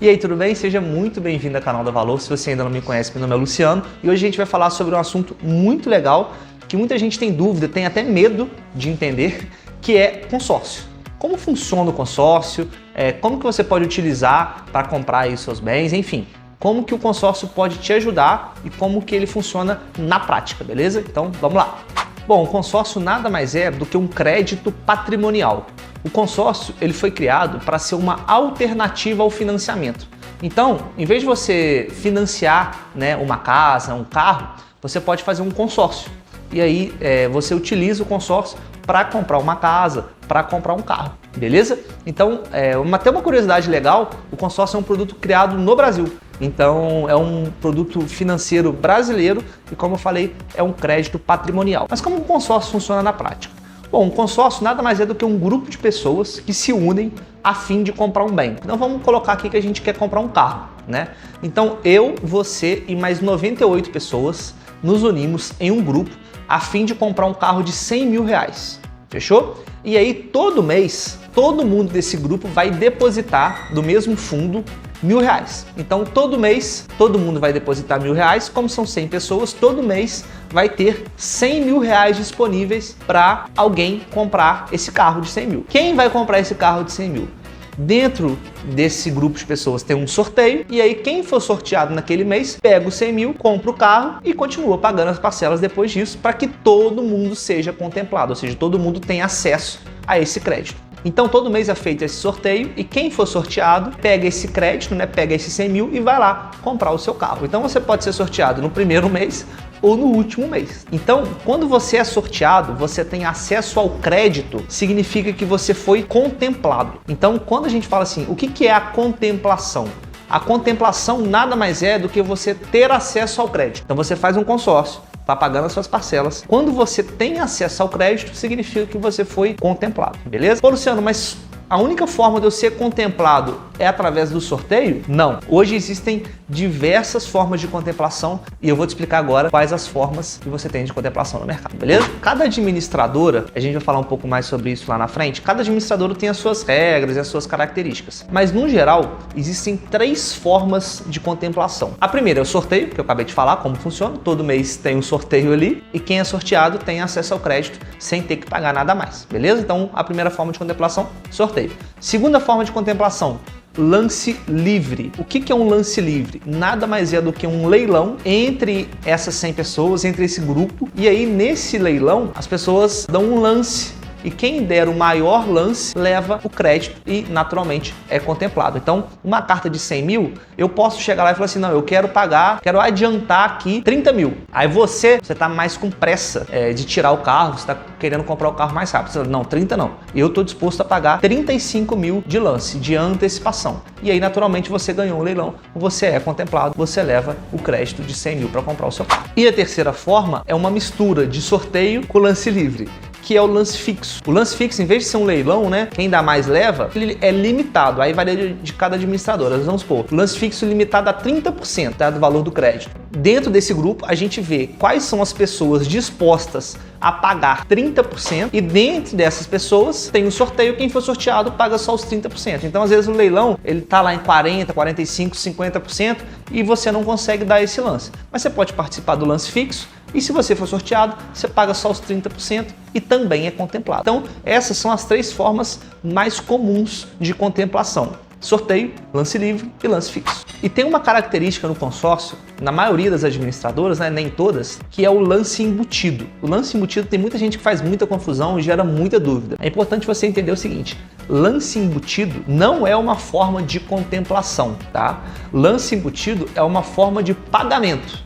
E aí, tudo bem? Seja muito bem-vindo ao canal da Valor. Se você ainda não me conhece, meu nome é Luciano e hoje a gente vai falar sobre um assunto muito legal que muita gente tem dúvida, tem até medo de entender, que é consórcio. Como funciona o consórcio, como que você pode utilizar para comprar aí seus bens, enfim. Como que o consórcio pode te ajudar e como que ele funciona na prática, beleza? Então, vamos lá. Bom, o consórcio nada mais é do que um crédito patrimonial. O consórcio ele foi criado para ser uma alternativa ao financiamento. Então, em vez de você financiar, uma casa, um carro, você pode fazer um consórcio. E aí você utiliza o consórcio para comprar uma casa, para comprar um carro, beleza? Então, até uma curiosidade legal, o consórcio é um produto criado no Brasil. Então, é um produto financeiro brasileiro e, como eu falei, é um crédito patrimonial. Mas como o consórcio funciona na prática? Bom, um consórcio nada mais é do que um grupo de pessoas que se unem a fim de comprar um bem. Então vamos colocar aqui que a gente quer comprar um carro, né? Então eu, você e mais 98 pessoas nos unimos em um grupo a fim de comprar um carro de 100 mil reais. Fechou? E aí todo mês, todo mundo desse grupo vai depositar do mesmo fundo R$1.000. Então todo mês todo mundo vai depositar R$1.000, como são 100 pessoas, todo mês vai ter 100 mil reais disponíveis para alguém comprar esse carro de 100 mil. Quem vai comprar esse carro de 100 mil? Dentro desse grupo de pessoas tem um sorteio e aí quem for sorteado naquele mês pega os 100 mil, compra o carro e continua pagando as parcelas depois disso para que todo mundo seja contemplado, ou seja, todo mundo tenha acesso a esse crédito. Então todo mês é feito esse sorteio e quem for sorteado pega esse crédito, pega esses 100 mil e vai lá comprar o seu carro. Então você pode ser sorteado no primeiro mês ou no último mês. Então, quando você é sorteado, você tem acesso ao crédito, significa que você foi contemplado. Então, quando a gente fala assim, o que é a contemplação? A contemplação nada mais é do que você ter acesso ao crédito. Então você faz um consórcio, está pagando as suas parcelas. Quando você tem acesso ao crédito, significa que você foi contemplado, beleza? Pô, Luciano, mas a única forma de eu ser contemplado é através do sorteio? Não. Hoje existem diversas formas de contemplação e eu vou te explicar agora quais as formas que você tem de contemplação no mercado, beleza? Cada administradora, a gente vai falar um pouco mais sobre isso lá na frente, cada administradora tem as suas regras e as suas características. Mas, no geral, existem 3 formas de contemplação. A primeira é o sorteio, que eu acabei de falar como funciona. Todo mês tem um sorteio ali e quem é sorteado tem acesso ao crédito sem ter que pagar nada mais, beleza? Então, a primeira forma de contemplação, sorteio. Segunda forma de contemplação, lance livre. O que é um lance livre? Nada mais é do que um leilão entre essas 100 pessoas, entre esse grupo. E aí, nesse leilão, as pessoas dão um lance. E quem der o maior lance leva o crédito e, naturalmente, é contemplado. Então, uma carta de 100 mil, eu posso chegar lá e falar assim, não, eu quero pagar, quero adiantar aqui 30 mil. Aí você tá mais com pressa de tirar o carro, você está querendo comprar o carro mais rápido. Você fala, não, 30 não. Eu estou disposto a pagar 35 mil de lance, de antecipação. E aí, naturalmente, você ganhou o leilão, você é contemplado, você leva o crédito de 100 mil para comprar o seu carro. E a terceira forma é uma mistura de sorteio com lance livre, que é o lance fixo. O lance fixo, em vez de ser um leilão, quem dá mais leva, ele é limitado, aí varia de cada administradora. Vamos supor, o lance fixo limitado a 30% do valor do crédito. Dentro desse grupo, a gente vê quais são as pessoas dispostas a pagar 30% e dentro dessas pessoas tem um sorteio, quem for sorteado paga só os 30%. Então, às vezes, o leilão, ele tá lá em 40%, 45%, 50% e você não consegue dar esse lance. Mas você pode participar do lance fixo e se você for sorteado, você paga só os 30% e também é contemplado. Então, essas são as 3 formas mais comuns de contemplação: sorteio, lance livre e lance fixo. E tem uma característica no consórcio, na maioria das administradoras, nem todas, que é o lance embutido. O lance embutido tem muita gente que faz muita confusão e gera muita dúvida. É importante você entender o seguinte: lance embutido não é uma forma de contemplação, tá? Lance embutido é uma forma de pagamento.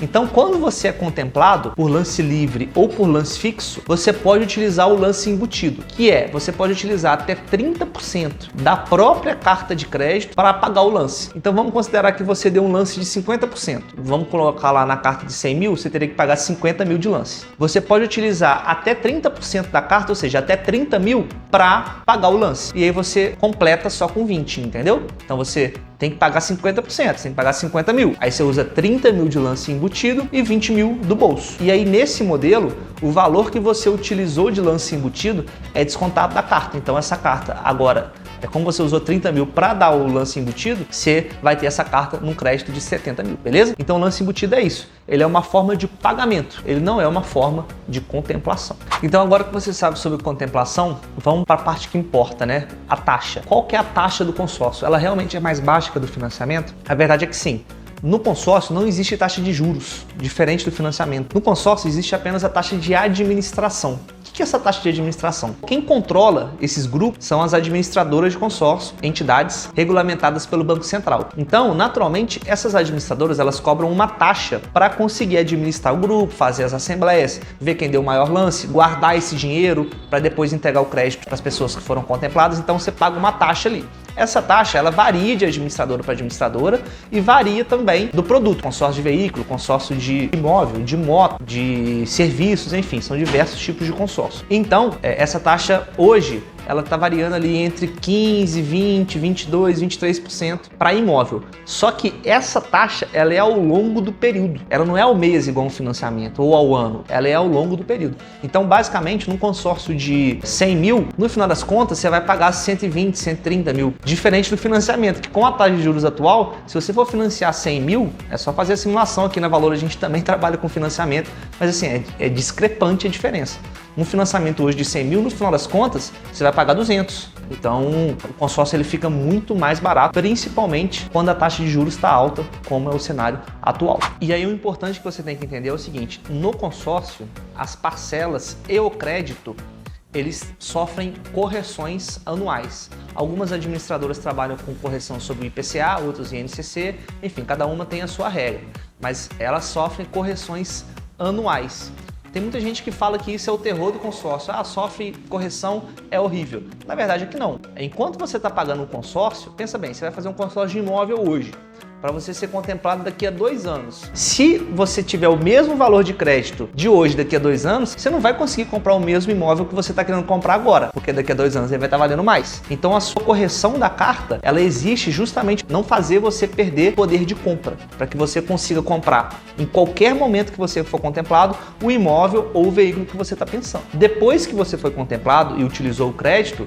Então, quando você é contemplado por lance livre ou por lance fixo, você pode utilizar o lance embutido, que você pode utilizar até 30% da própria carta de crédito para pagar o lance. Então, vamos considerar que você deu um lance de 50%. Vamos colocar lá na carta de 100 mil, você teria que pagar 50 mil de lance. Você pode utilizar até 30% da carta, ou seja, até 30 mil para pagar o lance. E aí você completa só com 20, entendeu? Então, você tem que pagar 50%, você tem que pagar 50 mil. Aí você usa 30 mil de lance embutido e 20 mil do bolso. E aí nesse modelo, o valor que você utilizou de lance embutido é descontado da carta. Então essa carta agora É como você usou 30 mil para dar o lance embutido, você vai ter essa carta num crédito de 70 mil, beleza? Então o lance embutido é isso. Ele é uma forma de pagamento, ele não é uma forma de contemplação. Então agora que você sabe sobre contemplação, vamos para a parte que importa, né? A taxa. Qual que é a taxa do consórcio? Ela realmente é mais baixa que a do financiamento? A verdade é que sim. No consórcio não existe taxa de juros, diferente do financiamento. No consórcio existe apenas a taxa de administração. O que é essa taxa de administração? Quem controla esses grupos são as administradoras de consórcio, entidades regulamentadas pelo Banco Central. Então, naturalmente, essas administradoras elas cobram uma taxa para conseguir administrar o grupo, fazer as assembleias, ver quem deu o maior lance, guardar esse dinheiro para depois entregar o crédito para as pessoas que foram contempladas. Então, você paga uma taxa ali. Essa taxa ela varia de administradora para administradora e varia também do produto, consórcio de veículo, consórcio de imóvel, de moto, de serviços, enfim, são diversos tipos de consórcio. Então, essa taxa hoje ela está variando ali entre 15, 20, 22, 23% para imóvel. Só que essa taxa ela é ao longo do período. Ela não é ao mês igual um financiamento ou ao ano. Ela é ao longo do período. Então, basicamente, num consórcio de 100 mil, no final das contas, você vai pagar 120, 130 mil. Diferente do financiamento, que com a taxa de juros atual, se você for financiar 100 mil, é só fazer a simulação aqui na Valor. A gente também trabalha com financiamento, mas assim, é discrepante a diferença. Um financiamento hoje de 100 mil, no final das contas, você vai pagar 200. Então, o consórcio ele fica muito mais barato, principalmente quando a taxa de juros está alta, como é o cenário atual. E aí o importante que você tem que entender é o seguinte, no consórcio, as parcelas e o crédito, eles sofrem correções anuais. Algumas administradoras trabalham com correção sobre o IPCA, outras INCC, enfim, cada uma tem a sua regra, mas elas sofrem correções anuais. Tem muita gente que fala que isso é o terror do consórcio. Ah, sofre correção, é horrível. Na verdade é que não. Enquanto você está pagando um consórcio, pensa bem, você vai fazer um consórcio de imóvel hoje, para você ser contemplado daqui a 2 anos. Se você tiver o mesmo valor de crédito de hoje, daqui a 2 anos, você não vai conseguir comprar o mesmo imóvel que você está querendo comprar agora, porque daqui a 2 anos ele vai estar valendo mais. Então a sua correção da carta, ela existe justamente não fazer você perder poder de compra, para que você consiga comprar em qualquer momento que você for contemplado o imóvel ou o veículo que você está pensando. Depois que você foi contemplado e utilizou o crédito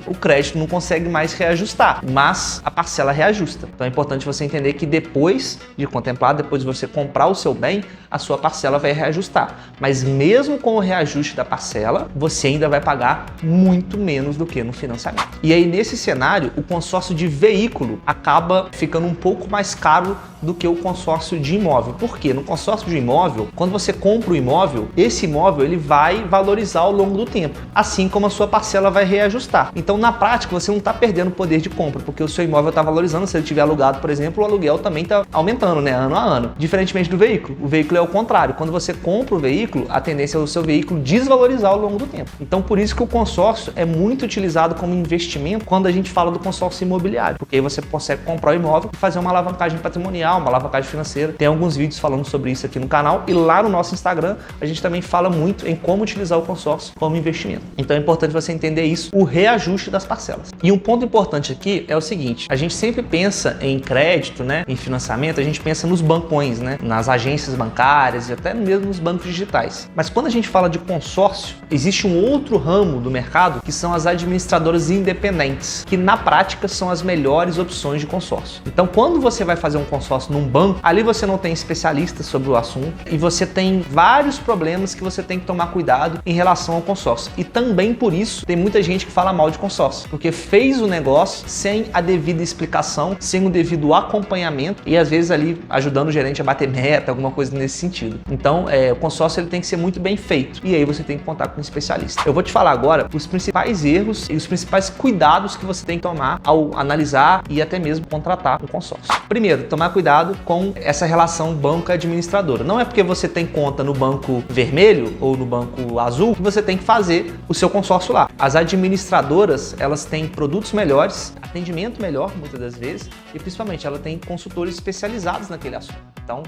não consegue mais reajustar, mas a parcela reajusta. Então é importante você entender que depois de contemplar, depois de você comprar o seu bem, a sua parcela vai reajustar. Mas mesmo com o reajuste da parcela, você ainda vai pagar muito menos do que no financiamento. E aí, nesse cenário, o consórcio de veículo acaba ficando um pouco mais caro do que o consórcio de imóvel. Por quê? No consórcio de imóvel, quando você compra o imóvel, esse imóvel ele vai valorizar ao longo do tempo, assim como a sua parcela vai reajustar. Então, na prática, você não está perdendo poder de compra, porque o seu imóvel está valorizando. Se ele tiver alugado, por exemplo, o aluguel também está aumentando, né, ano a ano. Diferentemente do veículo, o veículo é o contrário. Quando você compra o veículo, a tendência é o seu veículo desvalorizar ao longo do tempo. Então, por isso que o consórcio é muito utilizado como investimento quando a gente fala do consórcio imobiliário, porque aí você consegue comprar o imóvel e fazer uma alavancagem patrimonial, uma alavancagem financeira. Tem alguns vídeos falando sobre isso aqui no canal e lá no nosso Instagram a gente também fala muito em como utilizar o consórcio como investimento. Então é importante você entender isso, o reajuste das parcelas. E um ponto importante aqui é o seguinte, a gente sempre pensa em crédito, né, em financiamento, a gente pensa nos bancões, né, nas agências bancárias e até mesmo nos bancos digitais. Mas quando a gente fala de consórcio, existe um outro ramo do mercado que são as administradoras independentes, que na prática são as melhores opções de consórcio. Então quando você vai fazer um consórcio num banco, ali você não tem especialistas sobre o assunto e você tem vários problemas que você tem que tomar cuidado em relação ao consórcio. E também por isso tem muita gente que fala mal de consórcio, porque fez o negócio sem a devida explicação, sem o devido acompanhamento e às vezes ali ajudando o gerente a bater meta, alguma coisa nesse sentido. Então o consórcio ele tem que ser muito bem feito e aí você tem que contar com um especialista. Eu vou te falar agora os principais erros e os principais cuidados que você tem que tomar ao analisar e até mesmo contratar um consórcio. Primeiro, tomar cuidado com essa relação banco-administradora. Não é porque você tem conta no banco vermelho ou no banco azul que você tem que fazer o seu consórcio lá. As administradoras, elas têm produtos melhores, atendimento melhor muitas das vezes e principalmente ela tem consultores especializados naquele assunto. Então,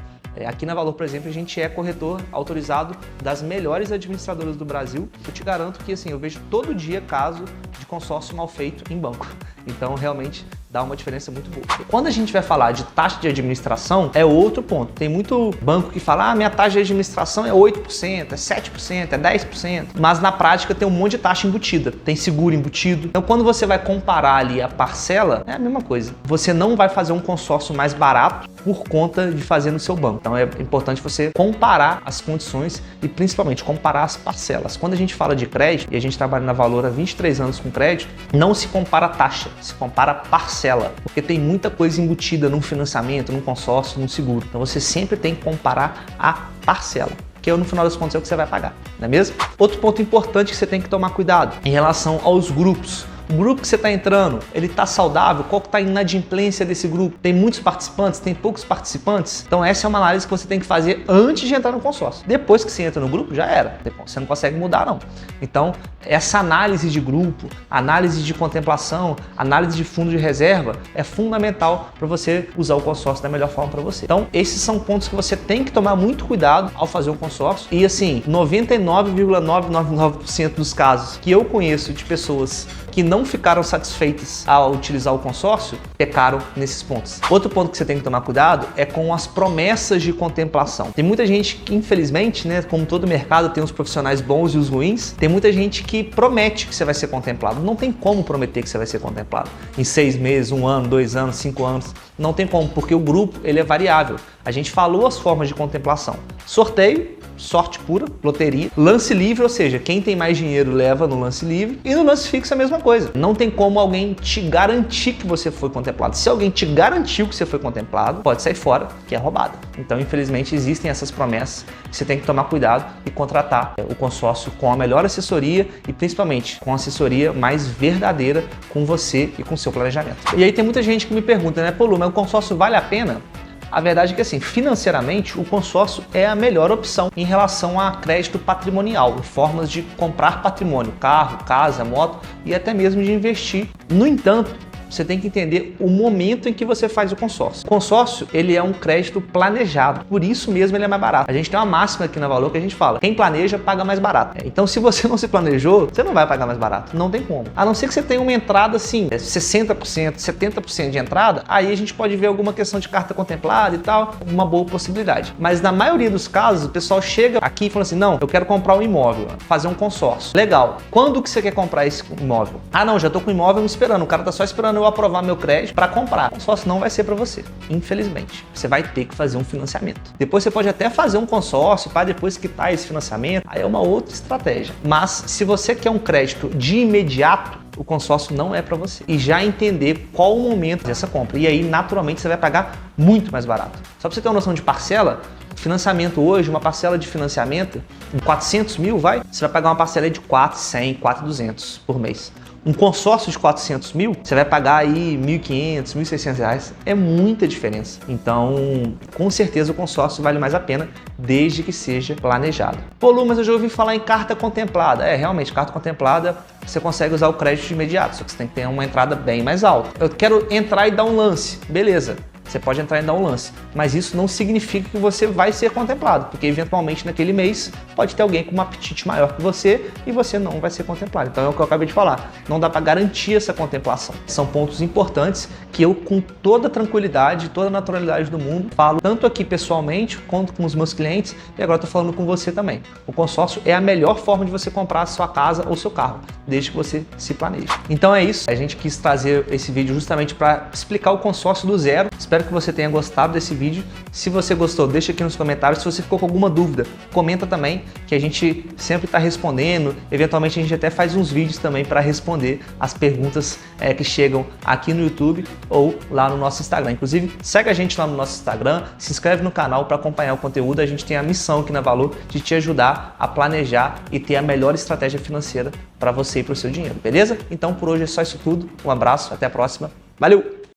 aqui na Valor, por exemplo, a gente é corretor autorizado das melhores administradoras do Brasil. Eu te garanto que assim, eu vejo todo dia caso de consórcio mal feito em banco. Então, realmente, dá uma diferença muito boa. Quando a gente vai falar de taxa de administração, é outro ponto. Tem muito banco que fala, minha taxa de administração é 8%, é 7%, é 10%, mas na prática tem um monte de taxa embutida, tem seguro embutido. Então quando você vai comparar ali a parcela, é a mesma coisa. Você não vai fazer um consórcio mais barato por conta de fazer no seu banco. Então é importante você comparar as condições e principalmente comparar as parcelas. Quando a gente fala de crédito, e a gente trabalha na Valor há 23 anos com crédito, não se compara taxa, se compara parcela, porque tem muita coisa embutida num financiamento, num consórcio, num seguro. Então você sempre tem que comparar a parcela, que no final das contas é o que você vai pagar, não é mesmo? Outro ponto importante que você tem que tomar cuidado em relação aos grupos. O grupo que você está entrando, ele está saudável? Qual que está a inadimplência desse grupo? Tem muitos participantes? Tem poucos participantes? Então essa é uma análise que você tem que fazer antes de entrar no consórcio. Depois que você entra no grupo, já era. Depois você não consegue mudar, não. Então essa análise de grupo, análise de contemplação, análise de fundo de reserva é fundamental para você usar o consórcio da melhor forma para você. Então esses são pontos que você tem que tomar muito cuidado ao fazer o consórcio. E assim, 99,999% dos casos que eu conheço de pessoas que não ficaram satisfeitas ao utilizar o consórcio, pecaram nesses pontos. Outro ponto que você tem que tomar cuidado é com as promessas de contemplação. Tem muita gente que, infelizmente, né, como todo mercado tem os profissionais bons e os ruins, tem muita gente que promete que você vai ser contemplado. Não tem como prometer que você vai ser contemplado em 6 meses, 1 ano, 2 anos, 5 anos. Não tem como, porque o grupo ele é variável. A gente falou as formas de contemplação. Sorteio, sorte pura, loteria, lance livre, ou seja, quem tem mais dinheiro leva no lance livre, e no lance fixo é a mesma coisa. Não tem como alguém te garantir que você foi contemplado. Se alguém te garantiu que você foi contemplado, pode sair fora, que é roubada. Então, infelizmente, existem essas promessas que você tem que tomar cuidado e contratar o consórcio com a melhor assessoria e principalmente com a assessoria mais verdadeira com você e com o seu planejamento. E aí tem muita gente que me pergunta, né, pô, Lu, mas o consórcio vale a pena? A verdade é que assim, financeiramente, o consórcio é a melhor opção em relação a crédito patrimonial, formas de comprar patrimônio, carro, casa, moto e até mesmo de investir. No entanto, você tem que entender o momento em que você faz o consórcio. O consórcio, ele é um crédito planejado, por isso mesmo ele é mais barato. A gente tem uma máxima aqui na Valor que a gente fala, quem planeja paga mais barato. Então se você não se planejou, você não vai pagar mais barato, não tem como. A não ser que você tenha uma entrada assim, 60%, 70% de entrada, aí a gente pode ver alguma questão de carta contemplada e tal, uma boa possibilidade. Mas na maioria dos casos, o pessoal chega aqui e fala assim, não, eu quero comprar um imóvel, fazer um consórcio. Legal, quando que você quer comprar esse imóvel? Ah não, já tô com o imóvel me esperando, o cara tá só esperando eu aprovar meu crédito para comprar. O consórcio não vai ser para você, infelizmente. Você vai ter que fazer um financiamento. Depois você pode até fazer um consórcio para depois quitar esse financiamento, aí é uma outra estratégia. Mas se você quer um crédito de imediato, o consórcio não é para você. E já entender qual o momento dessa compra. E aí, naturalmente, você vai pagar muito mais barato. Só para você ter uma noção de parcela, financiamento hoje, uma parcela de financiamento, em 400 mil, você vai pagar uma parcela de 4.100, 4.200 por mês. Um consórcio de 400 mil, você vai pagar aí 1.500, 1.600 reais. É muita diferença. Então, com certeza o consórcio vale mais a pena, desde que seja planejado. Pô, Lu, mas eu já ouvi falar em carta contemplada. Realmente, carta contemplada, você consegue usar o crédito de imediato, só que você tem que ter uma entrada bem mais alta. Eu quero entrar e dar um lance. Beleza. Você pode entrar e dar um lance, mas isso não significa que você vai ser contemplado, porque eventualmente naquele mês pode ter alguém com um apetite maior que você e você não vai ser contemplado. Então é o que eu acabei de falar, não dá para garantir essa contemplação. São pontos importantes que eu, com toda a tranquilidade, toda a naturalidade do mundo, falo tanto aqui pessoalmente quanto com os meus clientes e agora estou falando com você também. O consórcio é a melhor forma de você comprar a sua casa ou seu carro, desde que você se planeje. Então é isso, a gente quis trazer esse vídeo justamente para explicar o consórcio do zero. Espero que você tenha gostado desse vídeo. Se você gostou, deixa aqui nos comentários. Se você ficou com alguma dúvida, comenta também, que a gente sempre está respondendo. Eventualmente a gente até faz uns vídeos também para responder as perguntas que chegam aqui no YouTube ou lá no nosso Instagram. Inclusive, segue a gente lá no nosso Instagram, se inscreve no canal para acompanhar o conteúdo. A gente tem a missão aqui na Valor de te ajudar a planejar e ter a melhor estratégia financeira para você e para o seu dinheiro, beleza? Então por hoje é só isso tudo. Um abraço, até a próxima. Valeu!